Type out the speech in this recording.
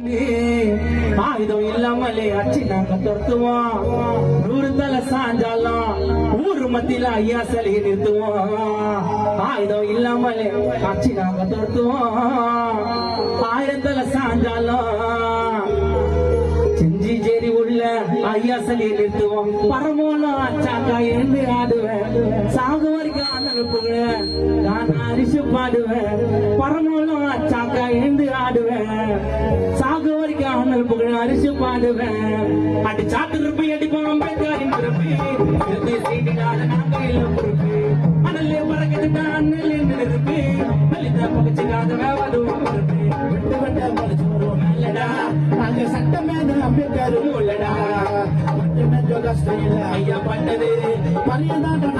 ஆயுதம் இல்லாமலே அச்சு நாங்க துரத்துவோம். 100 தலை சாஞ்சாலும் ஊரு மத்தியில ஐயா சிலையை நிறுத்துவோம். ஆயுதம் இல்லாமலே அச்சு நாங்க துரத்துவோம். 1000 தலை சாஞ்சாலும் செஞ்சி ஜேரி உள்ள ஐயா சிலையை நிறுத்துவோம். பரமோலம் அச்சாக்கா எழுந்து ஆடுவேன். சாகு வரைக்கும் அண்ணன் புகழ நான் அரிசி பாடுவேன். பரமோலம் அச்சாக்கா எழுந்து ஆடுவேன். சாகு வரைக்கும் அண்ணல் புகழ அரிசி பாடுவேன். அடி சாத்து இருப்பை அடிப்போம் அம்பேத்கரின் பிறப்பு செய்தினால நாங்க இல்ல பொறுப்பு. அண்ணலே பறக்கிட்டு அண்ணல் என்று இருப்பு லலிதா பகச்சுக்காத வேவாதுவோம் பொறுப்பு. விட்டு விட்ட படிச்சோம் மேலடா நாங்க சட்டமேத அம்பேத்கரும் உள்ளடா. கஷ்டம் இல்ல ஐயா பட்டது பரியதாட்டம்